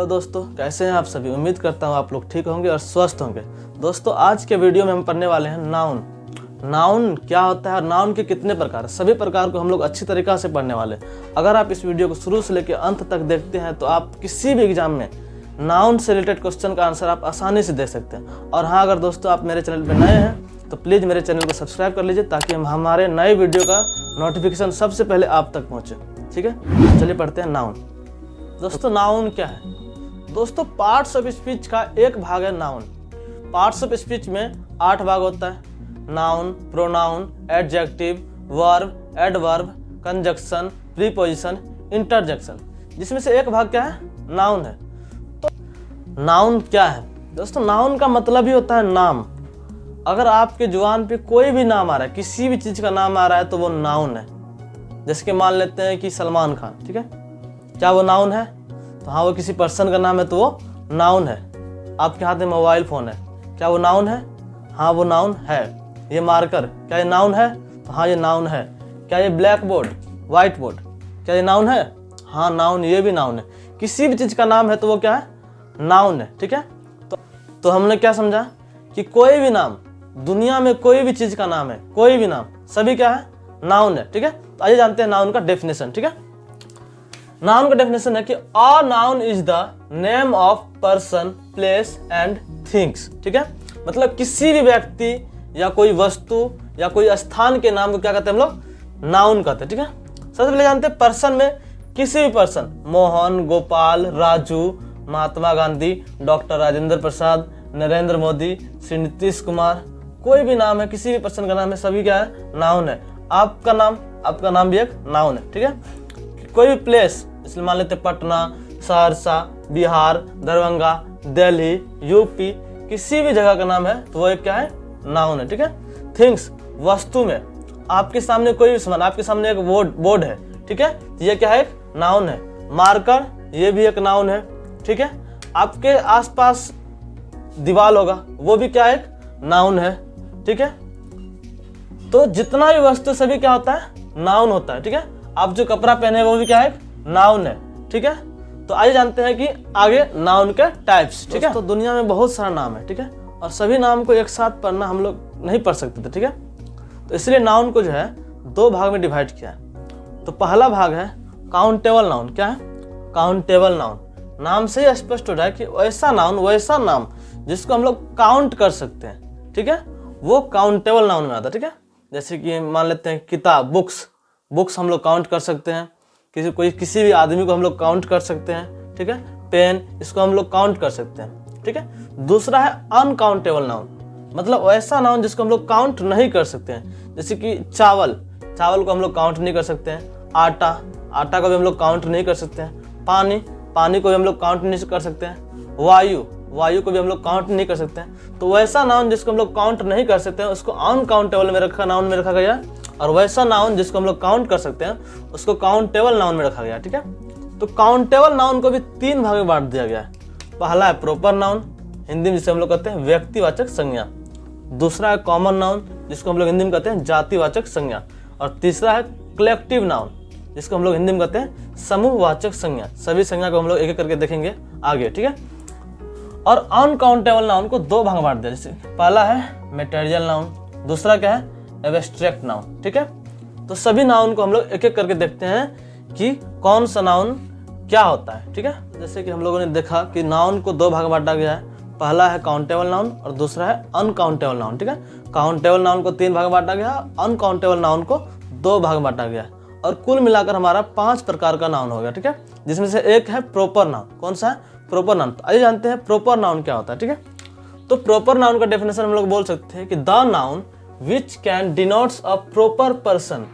Hello दोस्तों, कैसे हैं आप सभी। उम्मीद करता हूँ आप लोग ठीक होंगे और स्वस्थ होंगे। दोस्तों आज के वीडियो में हम पढ़ने वाले हैं नाउन। नाउन क्या होता है और नाउन के कितने प्रकार हैं, सभी प्रकार को हम लोग अच्छी तरीक़ा से पढ़ने वाले हैं। अगर आप इस वीडियो को शुरू से लेकर अंत तक देखते हैं तो आप किसी भी एग्जाम में नाउन से रिलेटेड क्वेश्चन का आंसर आप आसानी से दे सकते हैं। और हाँ, अगर दोस्तों आप मेरे चैनल पर नए हैं तो प्लीज़ मेरे चैनल को सब्सक्राइब कर लीजिए ताकि हमारे नए वीडियो का नोटिफिकेशन सबसे पहले आप तक पहुँचे। ठीक है, चलिए पढ़ते हैं नाउन। दोस्तों नाउन क्या है। दोस्तों पार्ट्स ऑफ स्पीच का एक भाग है नाउन। पार्ट्स ऑफ स्पीच में 8 भाग होता है। Noun, pronoun, adjective, verb, adverb, conjunction, preposition, interjection, जिसमें से एक भाग क्या है, नाउन है। तो नाउन क्या है दोस्तों, नाउन का मतलब ही होता है नाम। अगर आपके जुबान पे कोई भी नाम आ रहा है, किसी भी चीज़ का नाम आ रहा है तो वो नाउन है। जैसे कि मान लेते हैं कि सलमान खान, ठीक है, क्या वो नाउन है? तो हाँ, वो किसी पर्सन का नाम है तो वो नाउन है। आपके हाथ में मोबाइल फ़ोन है, क्या वो नाउन है? हाँ, वो नाउन है। ये मार्कर, क्या ये नाउन है? तो हाँ, ये नाउन है। क्या ये ब्लैक बोर्ड, वाइट बोर्ड, क्या ये नाउन है? हाँ नाउन, ये भी नाउन है। किसी भी चीज़ का नाम है तो वो क्या है, नाउन है। ठीक है, तो हमने क्या समझा कि कोई भी नाम, दुनिया में कोई भी चीज़ का नाम है, कोई भी नाम, सभी क्या है, नाउन है। ठीक है, तो आइए जानते हैं नाउन का डेफिनेशन। ठीक है, नाउन का डेफिनेशन है कि a noun is the name of person, place and things. ठीक है, मतलब किसी भी व्यक्ति या कोई वस्तु या कोई स्थान के नाम को क्या कहते हैं हम लोग, नाउन कहते हैं। ठीक है, सबसे पहले जानते हैं पर्सन में किसी भी पर्सन, मोहन, गोपाल, राजू, महात्मा गांधी, डॉक्टर राजेंद्र प्रसाद, नरेंद्र मोदी, श्री नीतीश कुमार, कोई भी नाम है, किसी भी पर्सन का नाम है, सभी क्या है, नाउन है। आपका नाम भी एक नाउन है। ठीक है, कोई भी प्लेस, इसलिए मान लेते पटना, सहरसा, बिहार, दरभंगा, दिल्ली, यूपी, किसी भी जगह का नाम है तो वो एक क्या है, नाउन है। ठीक है, थिंग्स, वस्तु में आपके सामने कोई भी सामान, आपके सामने एक बोर्ड है, ठीक है, ये क्या है, एक नाउन है। मार्कर, ये भी एक नाउन है। ठीक है, आपके आसपास दीवार होगा, वो भी क्या है, एक नाउन है। ठीक है, तो जितना भी वस्तु सभी क्या होता है, नाउन होता है। ठीक है, आप जो कपड़ा पहने वो भी क्या है, नाउन है। ठीक है, तो आइए जानते हैं कि आगे नाउन के टाइप्स। ठीक है, तो दुनिया में बहुत सारा नाम है। ठीक है, और सभी नाम को एक साथ पढ़ना हम लोग नहीं पढ़ सकते थे। ठीक है, तो इसलिए नाउन को जो है 2 भाग में डिवाइड किया है। तो पहला भाग है काउंटेबल नाउन। क्या है, काउंटेबल नाउन। नाम से ही स्पष्ट हो रहा है कि वैसा नाम जिसको हम लोग काउंट कर सकते हैं। ठीक है, वो काउंटेबल नाउन में आता है। ठीक है, जैसे कि मान लेते हैं किताब, बुक्स हम लोग काउंट कर सकते हैं। किसी भी आदमी को हम लोग काउंट कर सकते हैं। ठीक है, पेन, इसको हम लोग काउंट कर सकते हैं। ठीक है, दूसरा है अनकाउंटेबल नाउन, मतलब वैसा नाउन जिसको हम लोग काउंट नहीं कर सकते हैं। जैसे कि चावल को हम लोग काउंट नहीं कर सकते हैं। आटा को भी हम लोग काउंट नहीं कर सकते हैं। पानी को भी हम लोग काउंट नहीं कर सकते हैं। वायु को भी हम लोग काउंट नहीं कर सकते हैं। तो वैसा नाउन जिसको हम लोग काउंट नहीं कर सकते हैं उसको अनकाउंटेबल नाउन में रखा गया, और वैसा नाउन जिसको हम लोग काउंट कर सकते हैं उसको काउंटेबल नाउन में रखा गया। ठीक है, तो काउंटेबल नाउन को भी 3 भाग में बांट दिया गया है। पहला है प्रॉपर नाउन, हिंदी में जिसे हम लोग कहते हैं व्यक्तिवाचक संज्ञा। दूसरा है कॉमन नाउन, जिसको हम लोग हिंदी में कहते हैं जातिवाचक संज्ञा। और तीसरा है कलेक्टिव नाउन, जिसको हम लोग हिंदी में कहते हैं समूहवाचक संज्ञा। सभी संज्ञा को हम लोग एक एक करके देखेंगे आगे। ठीक है, और अनकाउंटेबल नाउन को 2 भाग में बांट दिया। जैसे पहला है मटेरियल नाउन, दूसरा क्या है, एब्स्ट्रैक्ट नाउन। ठीक है, तो सभी नाउन को हम लोग एक एक करके देखते हैं कि कौन सा नाउन क्या होता है। ठीक है, जैसे कि हम लोगों ने देखा कि नाउन को 2 भाग में बांटा गया है। पहला है काउंटेबल नाउन और दूसरा है अनकाउंटेबल नाउन। ठीक है, काउंटेबल नाउन को 3 भाग में बांटा गया, अनकाउंटेबल नाउन को 2 भाग में बांटा गया, और कुल मिलाकर हमारा 5 प्रकार का नाउन हो गया। ठीक है, जिसमें से एक है प्रॉपर नाउन। कौन सा है, प्रॉपर नाउन। तो आइए जानते हैं प्रॉपर नाउन क्या होता है। ठीक है, तो प्रॉपर नाउन का डेफिनेशन हम लोग बोल सकते हैं कि the noun which can denotes a proper person,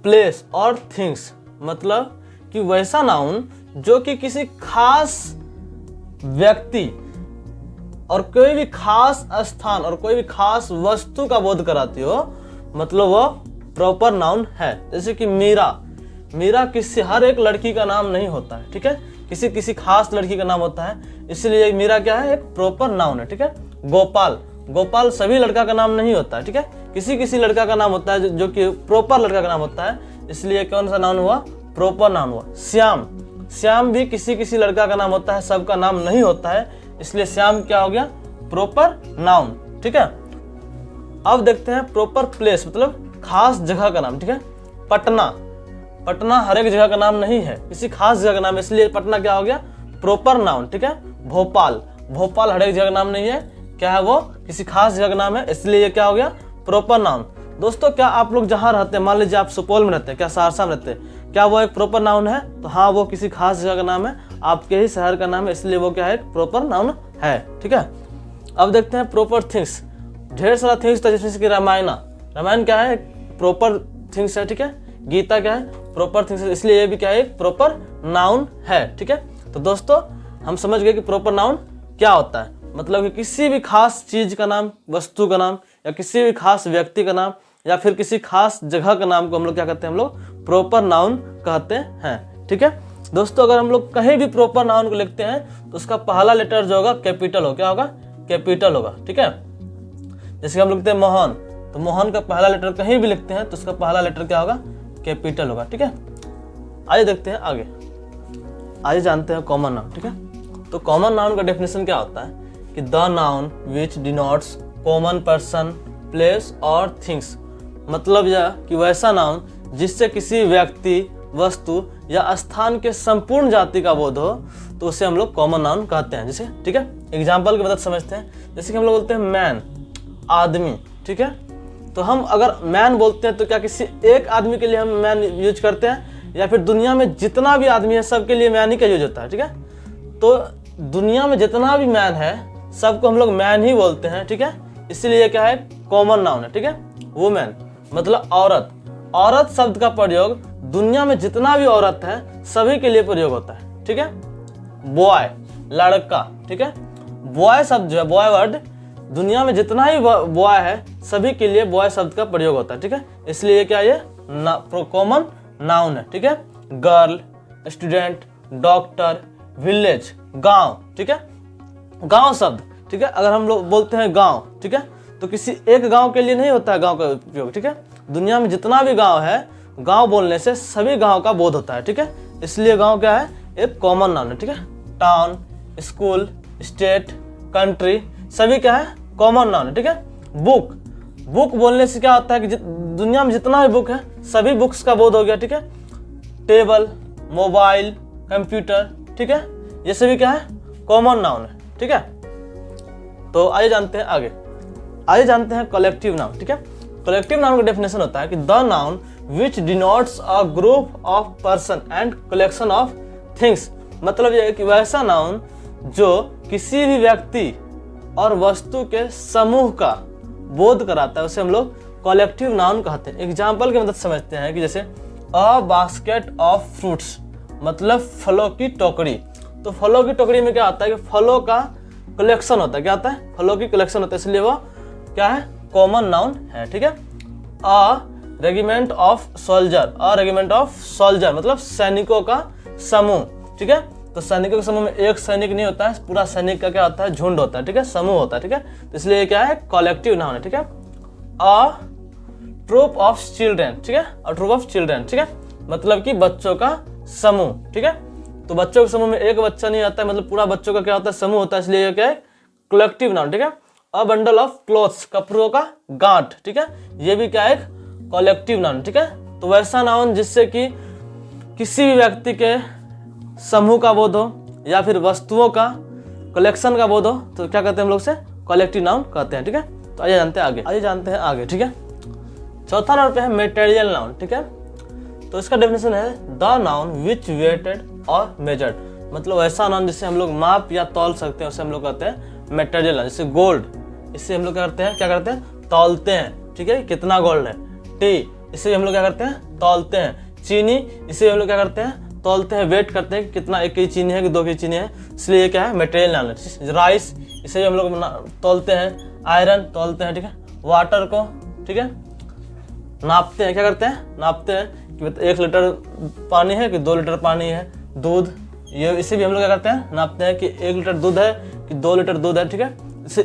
place or things, मतलब कि वैसा नाउन जो कि किसी खास व्यक्ति और कोई भी खास स्थान और कोई भी खास वस्तु का बोध कराती हो, मतलब वो प्रॉपर नाउन है। जैसे कि मीरा किसी हर एक लड़की का नाम नहीं होता है। ठीक है, किसी खास लड़की का नाम होता है, इसलिए मीरा क्या है, एक प्रॉपर नाउन है। ठीक है, गोपाल सभी लड़का का नाम नहीं होता है। ठीक है, किसी लड़का का नाम होता है जो कि प्रॉपर लड़का का नाम होता है, इसलिए कौन सा नाउन हुआ, प्रॉपर नाउन हुआ। श्याम भी किसी किसी लड़का का नाम होता है, सबका नाम नहीं होता है, इसलिए श्याम क्या हो गया, प्रॉपर नाउन। ठीक है, अब देखते हैं प्रॉपर प्लेस मतलब खास जगह का नाम। ठीक है, पटना, पटना हर एक जगह का नाम नहीं है, किसी खास जगह का नाम है, इसलिए पटना क्या हो गया, प्रॉपर नाउन। ठीक है, भोपाल, भोपाल हर एक जगह का नाम नहीं है, क्या है वो, किसी खास जगह का नाम है, इसलिए ये क्या हो गया, प्रॉपर नाउन। दोस्तों क्या आप लोग जहाँ रहते हैं, मान लीजिए आप सुपौल में रहते हैं, क्या सहरसा में रहते हैं, क्या वो एक प्रॉपर नाउन है? तो हाँ, वो किसी खास जगह का नाम है, आपके ही शहर का नाम है, इसलिए वो क्या है, एक प्रॉपर नाउन है। ठीक है, अब देखते हैं प्रॉपर थिंग्स। ढेर सारा थिंग्स था, जैसे कि रामायण, रामायण क्या है, प्रॉपर थिंग्स है। ठीक है, गीता क्या है, प्रॉपर थिंग्स है, इसलिए ये भी क्या है, एक प्रॉपर नाउन है। ठीक है, तो दोस्तों हम समझ गए कि प्रॉपर नाउन क्या होता है, मतलब कि किसी भी खास चीज का नाम, वस्तु का नाम, या किसी भी खास व्यक्ति का नाम, या फिर किसी खास जगह का नाम को हम लोग क्या कहते हैं, हम लोग प्रॉपर नाउन कहते हैं। ठीक है दोस्तों, अगर हम लोग कहीं भी प्रॉपर नाउन को लिखते हैं तो उसका पहला लेटर जो होगा कैपिटल हो, क्या होगा, कैपिटल होगा। ठीक है, जैसे हम लिखते हैं मोहन, तो मोहन का पहला लेटर कहीं भी लिखते हैं तो उसका पहला लेटर क्या होगा, कैपिटल होगा। ठीक है, आइए देखते हैं आगे, आइए जानते हैं कॉमन नाउन। ठीक है, तो कॉमन नाउन का डेफिनेशन क्या होता है कि the noun which denotes common person, place और थिंग्स, मतलब यह कि वैसा नाउन जिससे किसी व्यक्ति, वस्तु या स्थान के संपूर्ण जाति का बोध हो, तो उसे हम लोग कॉमन नाउन कहते हैं। जैसे, ठीक है, एग्जाम्पल की मदद समझते हैं, जैसे कि हम लोग बोलते हैं मैन, आदमी। ठीक है, तो हम अगर मैन बोलते हैं तो क्या किसी एक आदमी के लिए हम मैन यूज करते हैं, या फिर दुनिया में जितना भी आदमी है सबके लिए मैन ही का यूज होता है। ठीक है, तो दुनिया में जितना भी मैन है सबको हम लोग मैन ही बोलते हैं। ठीक है, इसीलिए क्या है, कॉमन नाउन है। ठीक है, वुमेन मतलब औरत, औरत शब्द का प्रयोग दुनिया में जितना भी औरत है सभी के लिए प्रयोग होता है। ठीक है, बॉय लड़का। ठीक है, बॉय शब्द जो है, बॉय वर्ड, दुनिया में जितना ही बॉय है सभी के लिए बॉय शब्द का प्रयोग होता है। ठीक है, इसलिए क्या ये कॉमन नाउन है। ठीक है, गर्ल, स्टूडेंट, डॉक्टर, विलेज, गांव। ठीक है, गांव शब्द, ठीक है, अगर हम लोग बोलते हैं गांव, ठीक है, तो किसी एक गांव के लिए नहीं होता है गांव का उपयोग। ठीक है, दुनिया में जितना भी गांव है, गांव बोलने से सभी गांव का बोध होता है। ठीक है, इसलिए गांव क्या है, एक कॉमन नाउन है। ठीक है, टाउन, स्कूल, स्टेट, कंट्री, सभी क्या है, कॉमन नाउन है। ठीक है, बुक, बुक बोलने से क्या होता है कि दुनिया में जितना भी बुक है सभी बुक्स का बोध हो गया। ठीक है, टेबल, मोबाइल, कंप्यूटर, ठीक है, ये सभी क्या है, कॉमन नाउन है। ठीक है, तो आइए जानते हैं आगे, आइए जानते हैं कलेक्टिव नाउन। ठीक है, कलेक्टिव नाउन का डेफिनेशन होता है कि the noun which denotes a group of person and collection of things, मतलब यह है कि वैसा नाउन जो किसी भी व्यक्ति और वस्तु के समूह का बोध कराता है उसे हम लोग कलेक्टिव नाउन कहते हैं। एग्जाम्पल की मदद समझते हैं कि जैसे अ बास्केट ऑफ फ्रूट्स, मतलब फलों की टोकरी। तो फलों की टोकरी में क्या आता है कि फलों का कलेक्शन होता है, क्या होता है, फलों की कलेक्शन होता है, इसलिए वो क्या है, कॉमन नाउन है। ठीक है, a regiment of soldier, a regiment of soldier मतलब सैनिकों का समूह। ठीक है, तो सैनिकों के समूह में एक सैनिक नहीं होता है, पूरा सैनिक का क्या होता है, झुंड होता है। ठीक है, समूह होता है। ठीक है, तो इसलिए क्या है, कलेक्टिव नाउन है। ठीक है, अ ट्रूप ऑफ चिल्ड्रेन, ठीक है, अ ट्रूप ऑफ चिल्ड्रेन, ठीक है, मतलब कि बच्चों का समूह। ठीक है, तो बच्चों के समूह में एक बच्चा नहीं आता है, मतलब पूरा बच्चों का क्या होता है, समूह होता है, इसलिए क्या है, कलेक्टिव नाउन। ठीक है, अ बंडल ऑफ क्लोथ्स, कपड़ों का गांठ। ठीक है, ये भी क्या है, कलेक्टिव नाउन। ठीक है, तो वैसा नाउन जिससे कि किसी भी व्यक्ति के समूह का बोध हो या फिर वस्तुओं का कलेक्शन का बोध हो, तो क्या कहते हैं हम लोग से, कलेक्टिव नाउन कहते हैं। ठीक है, तो आइए जानते हैं आगे, आइए जानते हैं आगे। ठीक है, चौथा नंबर पे है मटेरियल नाउन। ठीक है, तो इसका डेफिनेशन है द नाउन विच वेटेड और मेजर्ड, मतलब ऐसा नाउन जिससे हम लोग माप या तौल सकते हैं उसे हम लोग कहते हैं मटेरियल नाउन। जैसे गोल्ड, इससे हम लोग क्या करते हैं, क्या करते हैं, तौलते हैं। ठीक है, कितना गोल्ड है। टी, इससे हम लोग क्या करते हैं, तौलते हैं। चीनी, इससे हम लोग क्या करते हैं, तौलते हैं, वेट करते हैं कि कितना 1 केजी चीनी है कि 2 केजी चीनी है, इसलिए क्या है, मटेरियल नाउन है। राइस, इसे हम लोग तौलते हैं। आयरन तौलते हैं। ठीक है, वाटर को, ठीक है, नापते हैं, क्या करते हैं, नापते हैं कि 1 लीटर पानी है कि 2 लीटर पानी है। दूध, ये इसे भी हम लोग क्या करते हैं, नापते हैं कि 1 लीटर दूध है कि 2 लीटर दूध है। ठीक है,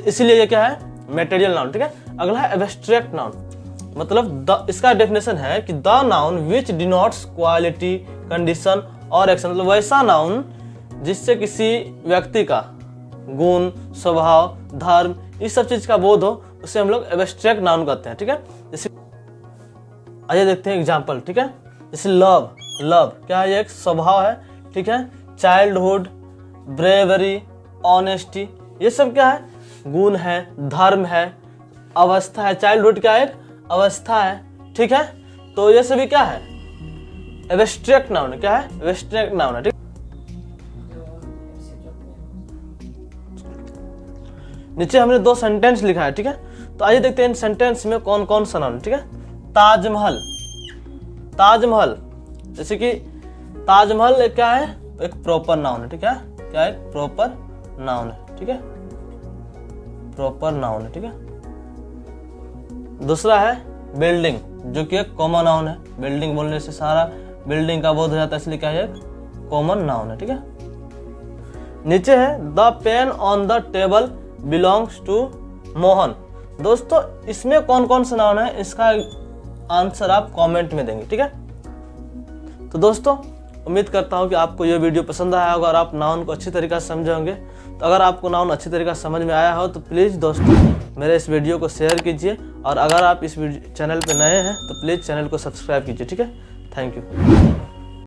इसीलिए ये क्या है, मटेरियल नाउन। ठीक है, अगला है एब्स्ट्रैक्ट नाउन, मतलब इसका डेफिनेशन है कि the noun which denotes quality, condition और एक्शन मतलब वैसा नाउन जिससे किसी व्यक्ति का गुण, स्वभाव, धर्म, इस सब चीज का बोध हो, उसे हम लोग एब्स्ट्रैक्ट नाउन कहते हैं। ठीक है, जैसे आइए देखते हैं एग्जाम्पल। ठीक है, जैसे लव, लव क्या है? ये एक स्वभाव है। ठीक है, चाइल्डहुड, ब्रेवरी, ऑनेस्टी, ये सब क्या है? गुण है, धर्म है, अवस्था है। चाइल्डहुड क्या है? एक अवस्था है। ठीक है, तो ये सभी क्या है? एब्स्ट्रैक्ट नाउन है। क्या है? एब्स्ट्रैक्ट नाउन है। ठीक, नीचे हमने 2 सेंटेंस लिखा है। ठीक है, तो आइए देखते हैं इन सेंटेंस में कौन कौन सा नाउन है। ठीक है, ताजमहल, ताजमहल, जैसे कि ताजमहल एक क्या है? एक प्रॉपर नाउन है। ठीक है, क्या? एक प्रॉपर नाउन है। ठीक है, प्रॉपर नाउन है। ठीक है, दूसरा है बिल्डिंग, जो कि एक कॉमन नाउन है। बिल्डिंग बोलने से सारा बिल्डिंग का बोध हो जाता है, इसलिए क्या है? एक कॉमन नाउन है। ठीक है, नीचे है the pen on the table belongs to Mohan. दोस्तों इसमें कौन कौन सा नाउन है, इसका आंसर आप कमेंट में देंगे। ठीक है, तो दोस्तों उम्मीद करता हूँ कि आपको ये वीडियो पसंद आया होगा और आप नाउन को अच्छी तरीके से समझे होंगे। तो अगर आपको नाउन अच्छी तरीके से समझ में आया हो तो प्लीज़ दोस्तों मेरे इस वीडियो को शेयर कीजिए, और अगर आप इस चैनल पर नए हैं तो प्लीज़ चैनल को सब्सक्राइब कीजिए। ठीक है, थैंक यू।